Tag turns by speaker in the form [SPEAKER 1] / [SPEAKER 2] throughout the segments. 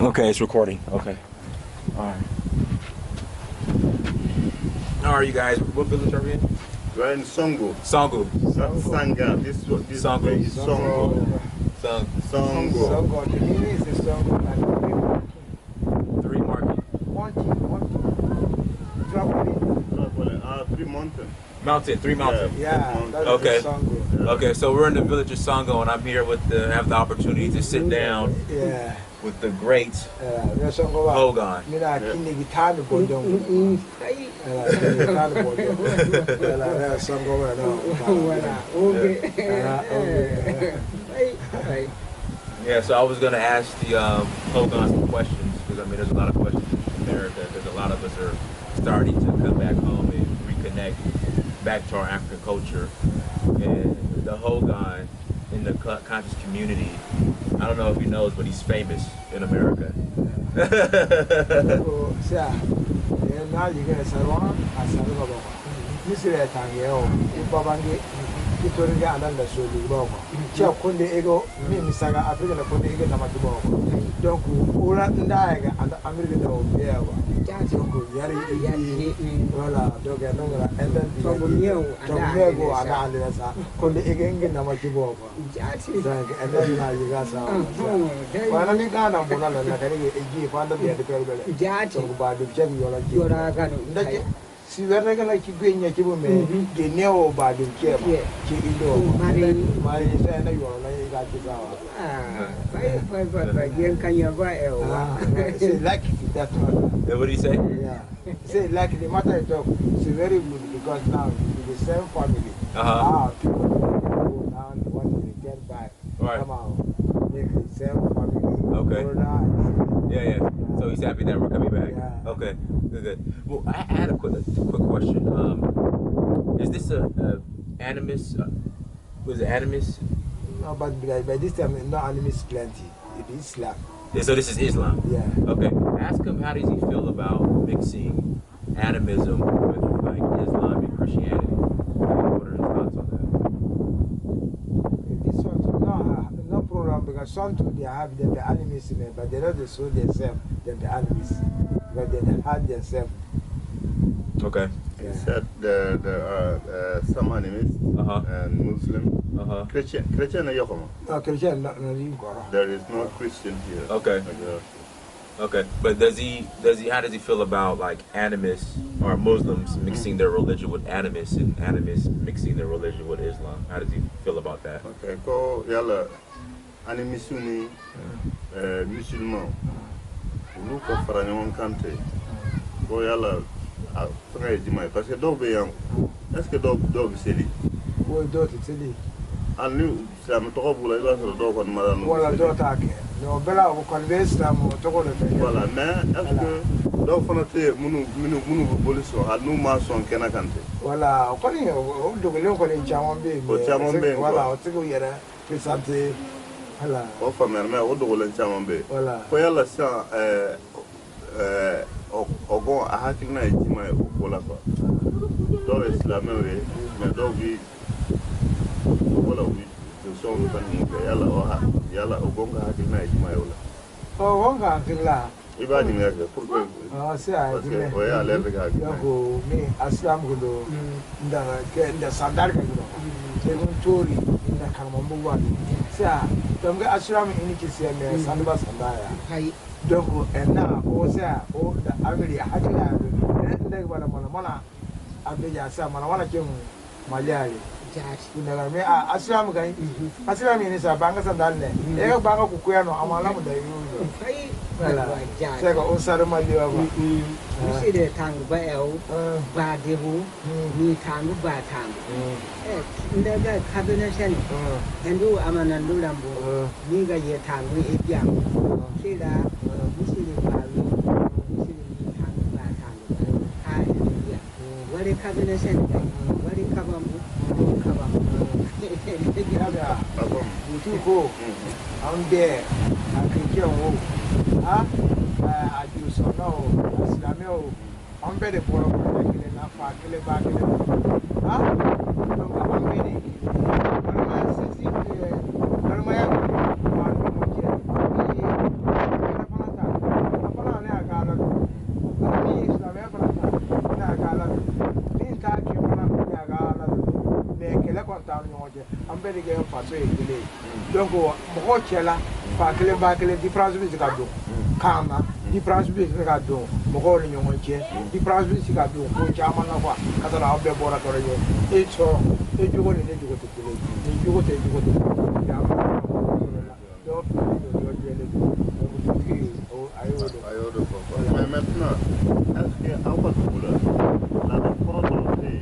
[SPEAKER 1] Okay, it's recording. Okay. All right. How are you guys? What village are we in?
[SPEAKER 2] We're in Songo.
[SPEAKER 1] Songo.
[SPEAKER 2] Sanga. This
[SPEAKER 1] Songo.
[SPEAKER 2] way is Songo. Songo.
[SPEAKER 3] Songo. The meaning is the Songo like
[SPEAKER 1] Three marking.
[SPEAKER 2] Three mountain.
[SPEAKER 1] Mountain. Three mountain.
[SPEAKER 3] Yeah. That's
[SPEAKER 1] Okay.
[SPEAKER 3] the Songo.
[SPEAKER 1] Okay, so we're in the village of Songo, and I'm here with have the opportunity to sit down with the great Dogon. Yeah, so I was going to ask the Dogon some questions, because I mean there's a lot of questions in America, because a lot of us are starting to come back home and reconnect back to our African culture. And the Dogon in the conscious community, I don't know if he knows, but he's famous in America.
[SPEAKER 3] Si verre che la chigwenya chibume che neo ba di che che indo mari se na yo la ga chi sawa vai yen kan ya ba e o say like that one.
[SPEAKER 1] What did he say?
[SPEAKER 3] Yeah, say like the matter is talk it's very good because now it's the same family. People go down want to get back come out make the same family.
[SPEAKER 1] Okay. Yeah. So he's happy that we're coming back.
[SPEAKER 3] Yeah.
[SPEAKER 1] Okay. Good. Well, I had a quick question. Is this a animus? Was it animus?
[SPEAKER 3] No, but by this time, no animus plenty. It is Islam.
[SPEAKER 1] Yeah, so this is Islam.
[SPEAKER 3] Yeah.
[SPEAKER 1] Okay. Ask him, how does he feel about mixing animism with like Islam and Christianity? What are his thoughts on that?
[SPEAKER 3] This one, no problem because some too they have the animism, but they don't show themselves than the animus. But they had themselves.
[SPEAKER 1] Okay.
[SPEAKER 2] He said there are some animists and Muslim. Christian
[SPEAKER 3] No, Christian, no,
[SPEAKER 2] there is no Christian here.
[SPEAKER 1] Okay. Okay. But how does he feel about like animists or Muslims mixing their religion with animists and animists mixing their religion with Islam? How does he feel about that?
[SPEAKER 2] Okay. Ko yalla animisuni musulman. Nous comprenons quand ko yalla après dis-moi parce que donc est-ce que donc c'est lui
[SPEAKER 3] oui d'autres c'est lui
[SPEAKER 2] nous ça me trouve pour la donc on m'a
[SPEAKER 3] voilà d'autres no bela ko converse tam to ko le
[SPEAKER 2] voilà mais est-ce que donc fanaté munu police nous ma son kena kante
[SPEAKER 3] voilà ko ni o do le ko ni chamambe voilà o tigo yera présenter voilà
[SPEAKER 2] o famère mais o do le chamambe
[SPEAKER 3] voilà
[SPEAKER 2] ko yalla ça ogon a hakilina ejima ko la ko do islam we mais do bi wala wi so tan ni yalla ogon ga hakilina ejima wala
[SPEAKER 3] o wonga hakila
[SPEAKER 2] ibadi me ga pour que
[SPEAKER 3] c'est à dire
[SPEAKER 2] o ya le ga
[SPEAKER 3] ko ni aslam go nda sandar ga go c'est un tori inda kalmambo wa c'est à donc aslam ini ki c'est mais sandaba sandaya hay donc now o sa o da amiri hakila da wala mana abeja sa mana ke malyali jati kuna me aslam ga aslam ni sa banga sa dalle e ga banga ku kuya no amala mu da yuzo wala sai ga o sar maliwa ba
[SPEAKER 4] mi de tang ba el ba debu ni tang ba tang inda ga kabina shan hendu amanandu lambo ni ga ye tang ni e biang kila What is combination? What is kabam?
[SPEAKER 3] You go. I'm there. I can kill you. I do so now. Islamio. I'm better for a kill back. I'm ready. What am I? donc mo chela fa kele difference bi ka do kama difference bi ka do mo ko ni nyongo che difference bi ka do ko chama na kwa kata na obe bora to yo e cho e jugo ni ne jugo to kele ni jugo te ya do
[SPEAKER 2] mais maintenant est-ce que à votre couleur la probabilité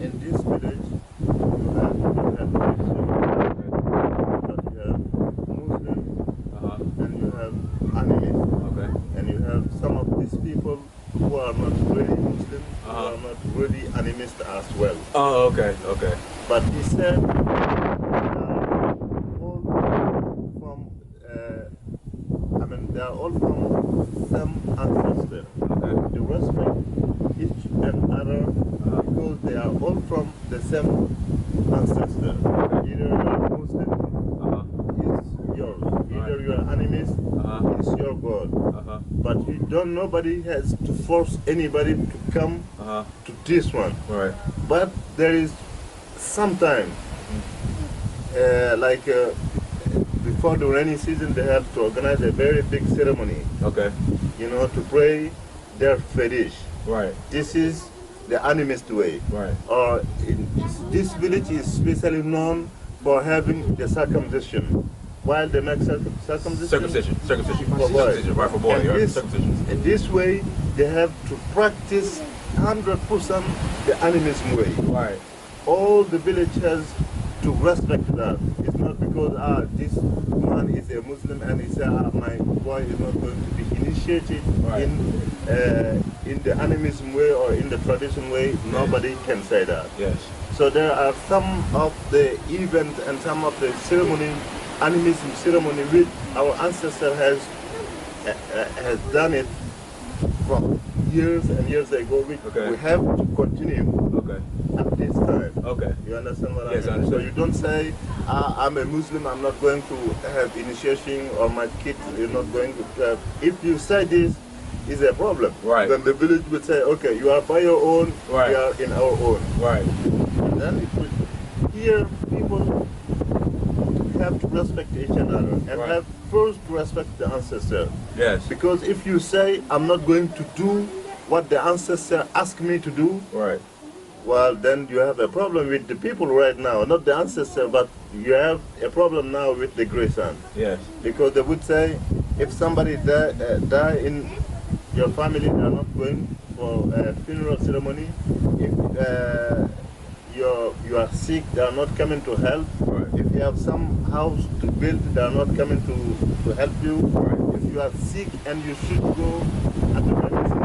[SPEAKER 2] in this village you have Christian, but you have Muslim, and you have animists, and you have some of these people who are not really Muslim, who are not really animists as well.
[SPEAKER 1] Oh, okay.
[SPEAKER 2] But he said they are all from some ancestor. To respect each and other because they are all from the same ancestor. Either you are Muslim, is yours. Either you are animist, is your God. But nobody has to force anybody to come to this one.
[SPEAKER 1] Right.
[SPEAKER 2] But there is sometimes, before the rainy season, they have to organize a very big ceremony.
[SPEAKER 1] Okay.
[SPEAKER 2] To pray their fetish.
[SPEAKER 1] Right.
[SPEAKER 2] This is the animist way.
[SPEAKER 1] Right.
[SPEAKER 2] Or this village is specially known for having the circumcision. While they make circumcision.
[SPEAKER 1] Circumcision for boys. Right, for boys.
[SPEAKER 2] In this way, they have to practice 100% the animism way.
[SPEAKER 1] Right.
[SPEAKER 2] All the village has to respect that. It's not because this man is a Muslim and he said my boy is not going to be initiated in the animism way or in the tradition way. Nobody can say that.
[SPEAKER 1] Yes.
[SPEAKER 2] So there are some of the events and some of the animism ceremony which our ancestor has done it from years and years ago, which we have to continue at this time.
[SPEAKER 1] Okay.
[SPEAKER 2] You understand what I mean?
[SPEAKER 1] Yes, I understand.
[SPEAKER 2] So you don't say, I'm a Muslim, I'm not going to have initiation, or my kids are not going to have. If you say this, is a problem.
[SPEAKER 1] Right.
[SPEAKER 2] Then the village would say, okay, you are by your own, we are in our own.
[SPEAKER 1] Right.
[SPEAKER 2] And then it would, here people have to respect each other and have first to respect the ancestor.
[SPEAKER 1] Yes.
[SPEAKER 2] Because if you say, I'm not going to do what the ancestor asked me to do, well, then you have a problem with the people right now, not the ancestor, but you have a problem now with the grandson.
[SPEAKER 1] Yes.
[SPEAKER 2] Because they would say, if somebody die in your family, they are not going for a funeral ceremony. If you are sick, they are not coming to help. If you have some house to build, they are not coming to help you. If you are sick and you should go at the rainy season,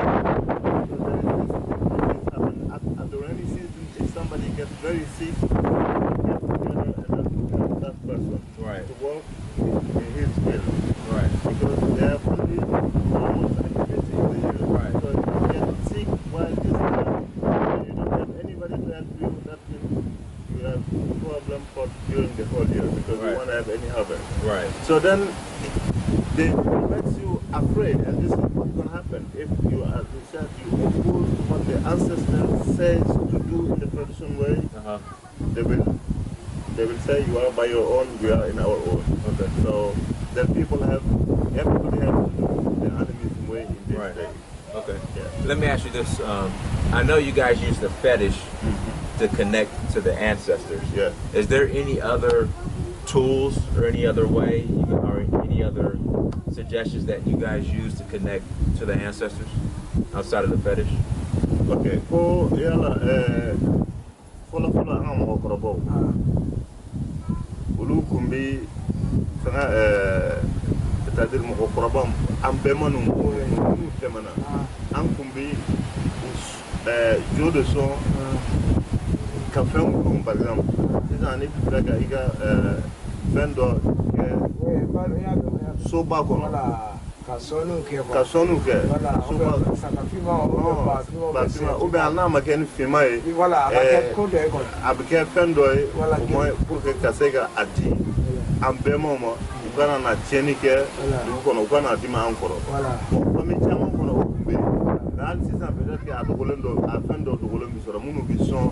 [SPEAKER 2] at the rainy season, if somebody gets very sick, get together and help that person to work in his field. Because they have only almost activity in the year. So if you get sick while this time, and you don't have anybody to help you, that means you have a problem for during the whole year because you won't have any harvest. So then it makes you afraid, and this is what's going to happen if you, as you said, you oppose what the ancestor says to do in the traditional way. They will say you are by your own, we are in our own. So then everybody have to do the animism way in this day.
[SPEAKER 1] Let me ask you this. I know you guys use the fetish to connect to the ancestors. Is there any other tools or any other way or any other suggestions that you guys use to connect to the ancestors outside of the fetish?
[SPEAKER 2] Okay. C'est-à-dire mon problème en paiement nous paiement en combi jour de son café par exemple ces années plus là il y a 20 dollars so back on.
[SPEAKER 3] Kasonu ke.
[SPEAKER 2] Voilà. Ou bien là, ma ken fima e.
[SPEAKER 3] Voilà,
[SPEAKER 2] abike fendo e. Pour que kasega adi. Ambe momo, ukana na tieni ke, ukono ukana dima ankoro.
[SPEAKER 3] Voilà.
[SPEAKER 2] Bon, mi chama kono okumbe. Dans si ça peut-être que adogolendo, afendo dogolendo bisora munu bison.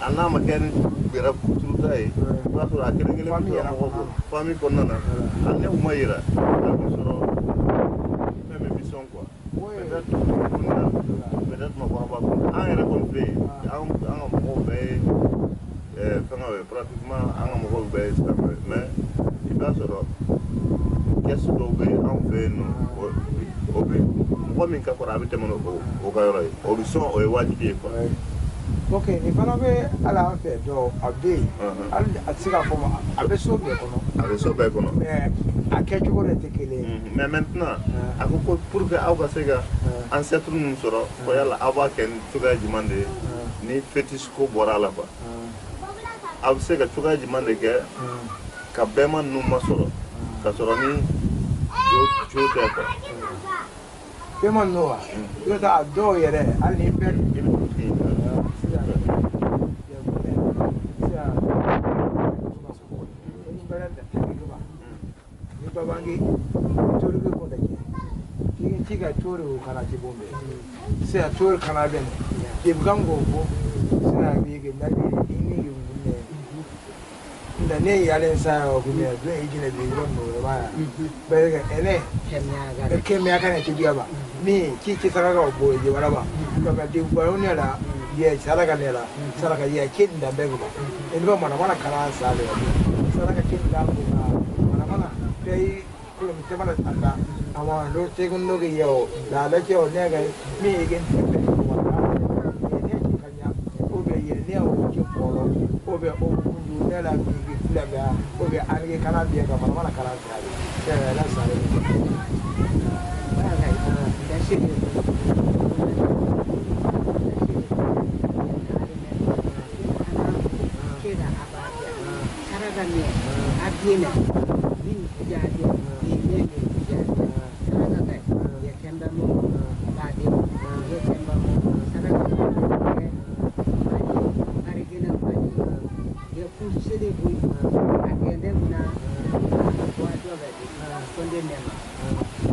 [SPEAKER 2] Ana ma ken bera kututa e. Ba so akene ngene famille konnana. Ane umayira. Bisoro même bison quoi. Peut-être ma baba. En rencontré, en pratiquement en mais il va se qu'est-ce qu'on veut en fait nous comme on a habité au Cairo au bison au Wadi quoi.
[SPEAKER 3] Ok, ni fana bɛ ala an fɛ dɔn a bɛ yen hali a tɛ se k'a fɔ ma a bɛ so bɛɛ kɔnɔ.
[SPEAKER 2] A bɛ so bɛɛ kɔnɔ.
[SPEAKER 3] Mais a kɛcogo de tɛ kelen ye.
[SPEAKER 2] Mais maintenant a ko ko pour que aw ka se ka ancêtre ninnu sɔrɔ ko yala aw b'a kɛ ni cogoya jumɛn de ye ni fétiche ko bɔra a la quoi. Aw bɛ se ka cogoya jumɛn de kɛ ka bɛɛma ninnu masɔrɔ ka sɔrɔ ni jo tɛ quoi.
[SPEAKER 3] Bɛɛma ninnu wa i bɛ taa a dɔw yɛrɛ hali ni bɛɛ babangi tori ko ko dake kin ci ga tori ko kana ci bombe sai a tori kana ben e bugan gogo suna bi ga nabi ni ne inda ne yalen sa ko ne do e gina bi ron no ba ba ga ene kemya kana ci biya ba ni ci saka ga bo je wala ba ba de ba ne la ye saraka ne la saraka ye kin da be ba en ba mana kana sa le saraka kin da ko dai kullum ta mana tsada amma lokacin kun noge yau da da ke ne ga me yake tafe ne ke kanya ko be yi ne o ke polo ko be o kundu ne la bi ke flaga ko be an ke kana biya ga mana kana tsare sai la sare ba ga da shi ne ke da abaya kara da ne abina jadi ini jadi karena teh ya kemba mo tadi ya kemba mo sana hari gina pagi ya pusi de bui agenda guna buat apa lagi konden nema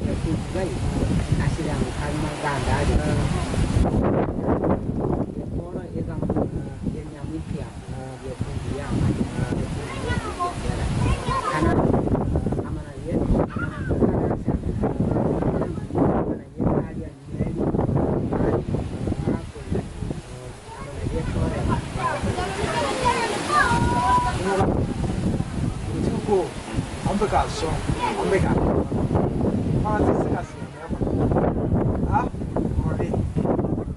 [SPEAKER 3] ya pusi gai asyam kalma ganda aja ya pora egam ya nyamipia ya pusi ya karena so ambeka ma se se ka se ha ore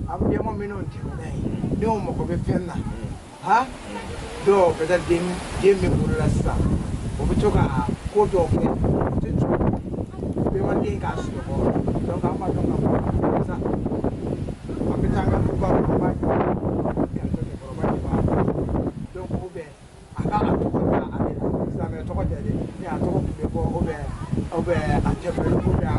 [SPEAKER 3] ambe mo mino nti nei ni o mo ko be fenna ha do be da ding me ko la sa o be toka ko do ke titu be ma ding ka so ko do ka ma sa ambe tanga ko ba ko ba ka ko ba do ko be aka ko ba ale sa me to ko de ni a to ko be ko obe a jebe obe a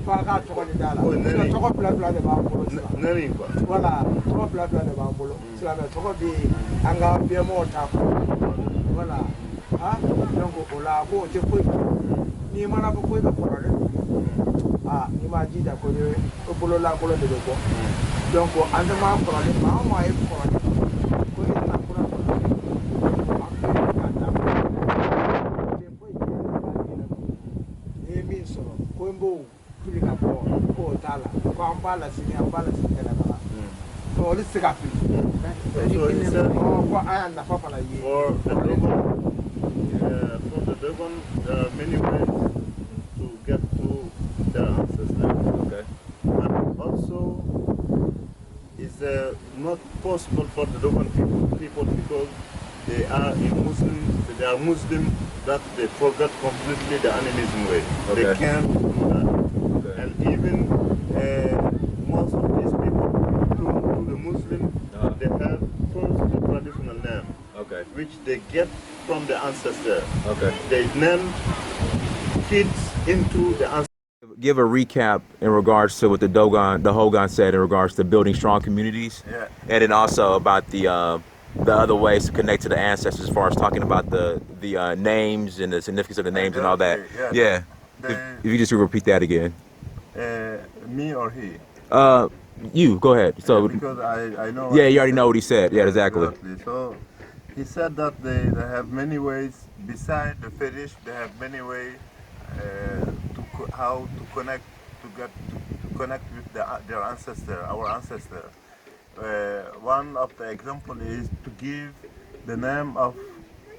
[SPEAKER 3] fa ka to ko de dala to ko pla de ba bolo
[SPEAKER 2] nani quoi
[SPEAKER 3] voilà to ko pla de ba bolo sila me to ko bi anga be mo ta ko voilà ha donc o la ko te ko ni mana ko ko ko re ah ni ma ji da ko de o bolo la ko de ko donc anda ma ko le ma e ko ko ni na ko Kwembo kulika ko tala ko ambala sini la bala so li sika fi ko aya na papa la yi
[SPEAKER 2] for the Dogon there are many ways to get to their ancestors.
[SPEAKER 1] Okay.
[SPEAKER 2] And also it's not possible for the Dogon people because they are Muslim that they forget completely the animism way.
[SPEAKER 1] Okay.
[SPEAKER 2] They can't do that.
[SPEAKER 1] Okay.
[SPEAKER 2] And even most of these people, to the Muslim, they have first the traditional name,
[SPEAKER 1] Okay.
[SPEAKER 2] which they get from the ancestor.
[SPEAKER 1] Okay.
[SPEAKER 2] They name kids into the ancestor.
[SPEAKER 1] Give a recap in regards to what the Hogan said in regards to building strong communities,
[SPEAKER 2] Yeah.
[SPEAKER 1] and then also about the other ways to connect to the ancestors, as far as talking about the names and the significance of the names and all that.
[SPEAKER 2] Exactly,
[SPEAKER 1] Yeah.
[SPEAKER 2] yeah.
[SPEAKER 1] If you just repeat that again.
[SPEAKER 2] Me or he?
[SPEAKER 1] You go ahead. So
[SPEAKER 2] Because I know.
[SPEAKER 1] yeah, you already know what he said. Yeah, exactly.
[SPEAKER 2] So he said that they have many ways beside the fetish. They have many ways how to connect to connect with their ancestor, our ancestor. One of the example is to give the name of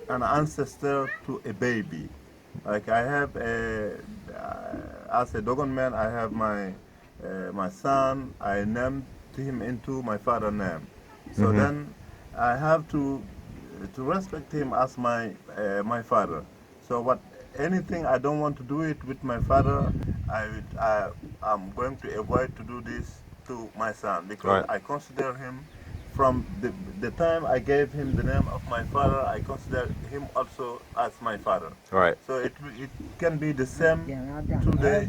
[SPEAKER 2] an ancestor to a baby. Like I have as a Dogon man, I have my son. I named him into my father's name. So then I have to respect him as my father. So what anything I don't want to do it with my father, I'm going to avoid to do this to my son, because I consider him from the time I gave him the name of my father, I consider him also as my father.
[SPEAKER 1] Right.
[SPEAKER 2] So it can be the same to the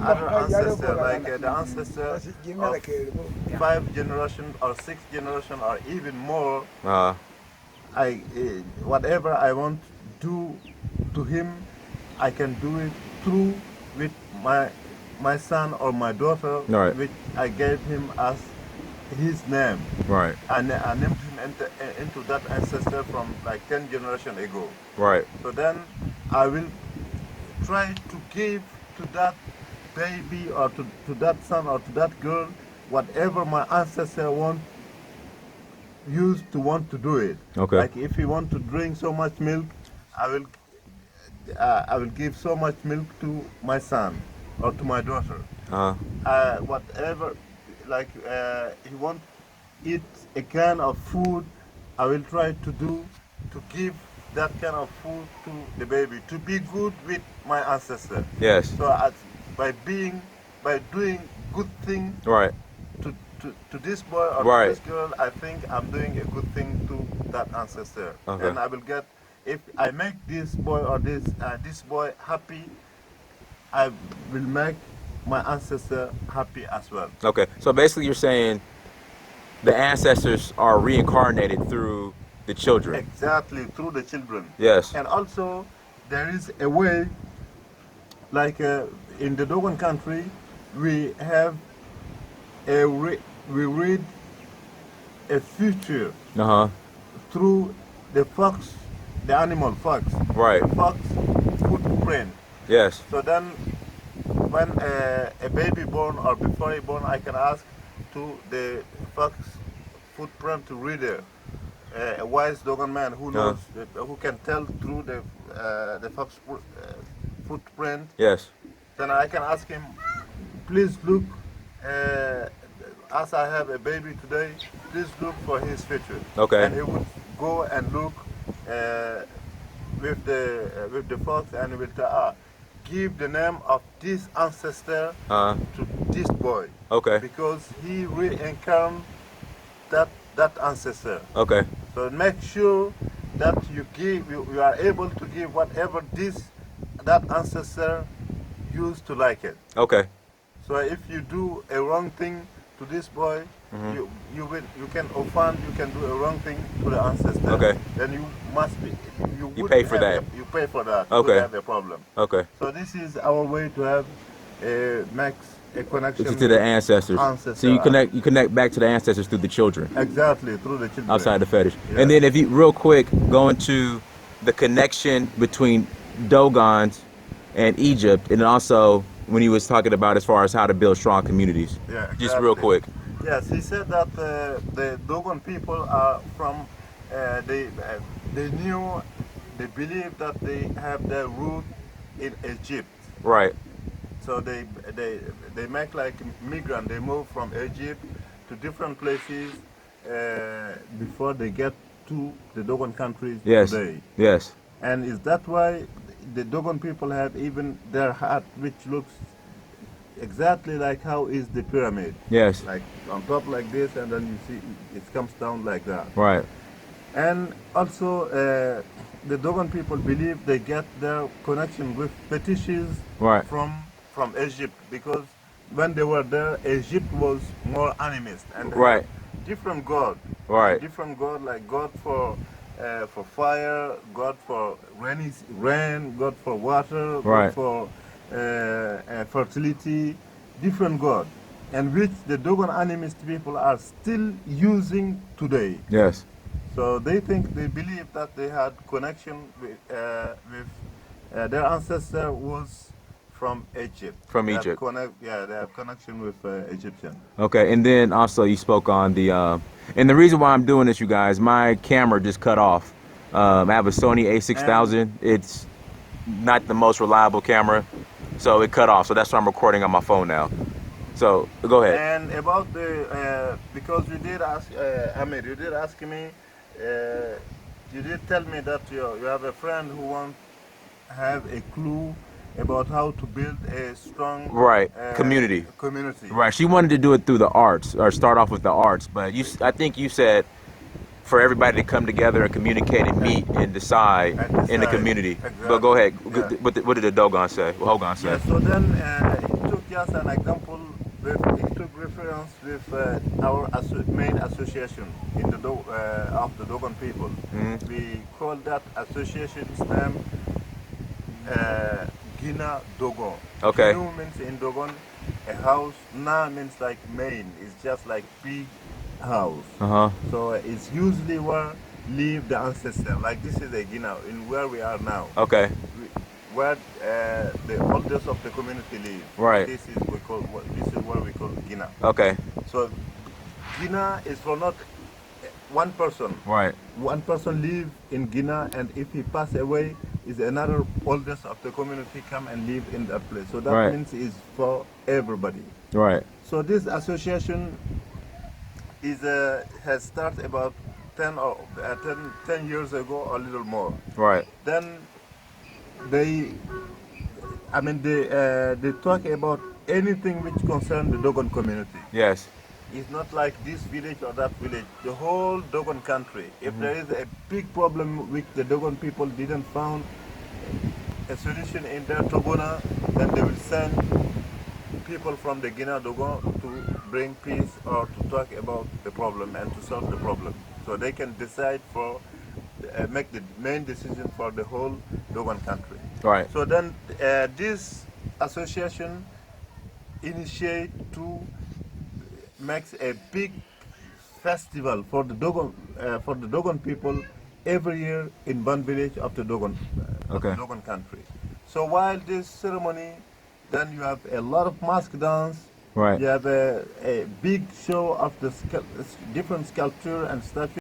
[SPEAKER 2] other ancestor, like the ancestor of 5 generations or 6 generations or even more. Whatever I want to do to him, I can do it through with my son or my daughter, which I gave him as his name.
[SPEAKER 1] Right.
[SPEAKER 2] And I named him into that ancestor from like 10 generations ago.
[SPEAKER 1] Right.
[SPEAKER 2] So then I will try to give to that baby or to that son or to that girl whatever my ancestor used to want to do it.
[SPEAKER 1] Okay.
[SPEAKER 2] Like if he want to drink so much milk, I will give so much milk to my son or to my daughter. Whatever, like he want eat a kind of food, I will try to give that kind of food to the baby to be good with my ancestor.
[SPEAKER 1] Yes.
[SPEAKER 2] So by doing good thing.
[SPEAKER 1] Right.
[SPEAKER 2] To this boy or to this girl, I think I'm doing a good thing to that ancestor.
[SPEAKER 1] Okay.
[SPEAKER 2] And I will get, if I make this boy or this boy happy, I will make my ancestor happy as well.
[SPEAKER 1] Okay. So basically you're saying the ancestors are reincarnated through the children.
[SPEAKER 2] Exactly, through the children.
[SPEAKER 1] Yes.
[SPEAKER 2] And also there is a way, like in the Dogon country, we have we read a future through the fox, the animal fox.
[SPEAKER 1] Right.
[SPEAKER 2] Fox footprint.
[SPEAKER 1] Yes.
[SPEAKER 2] So then when a baby born or before he born, I can ask to the fox footprint to read a wise Dogon man who knows, who can tell through the fox footprint.
[SPEAKER 1] Yes.
[SPEAKER 2] Then I can ask him, please look, as I have a baby today, please look for his future.
[SPEAKER 1] Okay.
[SPEAKER 2] And he would go and look with the fox, and he will tell, give the name of this ancestor to this boy.
[SPEAKER 1] Okay.
[SPEAKER 2] Because he reincarnated that ancestor.
[SPEAKER 1] Okay.
[SPEAKER 2] So make sure that you are able to give whatever that ancestor used to like it.
[SPEAKER 1] Okay.
[SPEAKER 2] So if you do a wrong thing to this boy, you can offend, you can do a wrong thing to the ancestor.
[SPEAKER 1] Okay.
[SPEAKER 2] Then you must be
[SPEAKER 1] you pay for that.
[SPEAKER 2] You pay for that.
[SPEAKER 1] Okay.
[SPEAKER 2] To have a problem.
[SPEAKER 1] Okay.
[SPEAKER 2] So this is our way to have a connection
[SPEAKER 1] to the ancestors. So you connect back to the ancestors through the children.
[SPEAKER 2] Exactly, through the children.
[SPEAKER 1] Outside the fetish.
[SPEAKER 2] Yeah.
[SPEAKER 1] And then if you real quick go into the connection between Dogons and Egypt, and also when he was talking about as far as how to build strong communities.
[SPEAKER 2] Yeah, exactly.
[SPEAKER 1] Just real quick.
[SPEAKER 2] Yes, he said that the Dogon people are from, they believe that they have their root in Egypt.
[SPEAKER 1] Right.
[SPEAKER 2] So they make like migrant. They move from Egypt to different places before they get to the Dogon countries today.
[SPEAKER 1] Yes.
[SPEAKER 2] And is that why the Dogon people have even their hat, which looks exactly like how is the pyramid.
[SPEAKER 1] Yes.
[SPEAKER 2] Like on top like this, and then you see it comes down like that.
[SPEAKER 1] Right.
[SPEAKER 2] And also the Dogon people believe they get their connection with fetishes
[SPEAKER 1] Right.
[SPEAKER 2] from Egypt, because when they were there, Egypt was more animist and they
[SPEAKER 1] Right.
[SPEAKER 2] have different god.
[SPEAKER 1] Right.
[SPEAKER 2] Different god, like God for fire, God for rain, God for water,
[SPEAKER 1] Right.
[SPEAKER 2] God for fertility, different god, and which the Dogon animist people are still using today.
[SPEAKER 1] Yes.
[SPEAKER 2] So they believe that they had connection with their ancestor was from Egypt.
[SPEAKER 1] From
[SPEAKER 2] They
[SPEAKER 1] Egypt.
[SPEAKER 2] they have connection with Egyptian.
[SPEAKER 1] Okay, and then also you spoke on the, and the reason why I'm doing this, you guys, my camera just cut off. I have a Sony A6000. It's not the most reliable camera, so it cut off. So that's why I'm recording on my phone now. So go ahead.
[SPEAKER 2] And about the, because you did ask, Ahmed, you did ask me, you did tell me that you have a friend who wants have a clue about how to build a strong
[SPEAKER 1] community.
[SPEAKER 2] Community.
[SPEAKER 1] Right. She wanted to do it through the arts, or start off with the arts, but I think you said for everybody to come together and communicate and meet and decide in the community.
[SPEAKER 2] Exactly.
[SPEAKER 1] But go ahead.
[SPEAKER 2] Yeah.
[SPEAKER 1] What did the Dogon say? What Hogan say?
[SPEAKER 2] Yeah, so then he took just an example. He took reference with our main association in the of the Dogon people.
[SPEAKER 1] Mm-hmm.
[SPEAKER 2] We call that association's name Gina Dogon.
[SPEAKER 1] Okay.
[SPEAKER 2] Ginu means in Dogon a house. Na means like main. It's just like big house.
[SPEAKER 1] Uh-huh.
[SPEAKER 2] So it's usually where live the ancestor. Like this is a Gina in where we are now.
[SPEAKER 1] Okay.
[SPEAKER 2] Where the elders of the community live.
[SPEAKER 1] Right.
[SPEAKER 2] This is where we call Gina.
[SPEAKER 1] Okay.
[SPEAKER 2] So Gina is for not one person.
[SPEAKER 1] Right.
[SPEAKER 2] One person live in Gina, and if he pass away, is another elders of the community come and live in that place. So that means it's for everybody.
[SPEAKER 1] Right.
[SPEAKER 2] So this association is has started about 10 years ago or a little more.
[SPEAKER 1] Right.
[SPEAKER 2] Then they talk about anything which concerns the Dogon community.
[SPEAKER 1] Yes.
[SPEAKER 2] It's not like this village or that village. The whole Dogon country. If there is a big problem which the Dogon people didn't found a solution in their Togona, then they will send people from the Guinea Dogon to bring peace or to talk about the problem and to solve the problem. So they can decide for make the main decision for the whole Dogon country.
[SPEAKER 1] Right.
[SPEAKER 2] So then this association initiate to makes a big festival for the Dogon people every year in one village of the Dogon Dogon country. So while this ceremony, then you have a lot of mask dance.
[SPEAKER 1] Right.
[SPEAKER 2] You have a big show of the different sculpture and statues.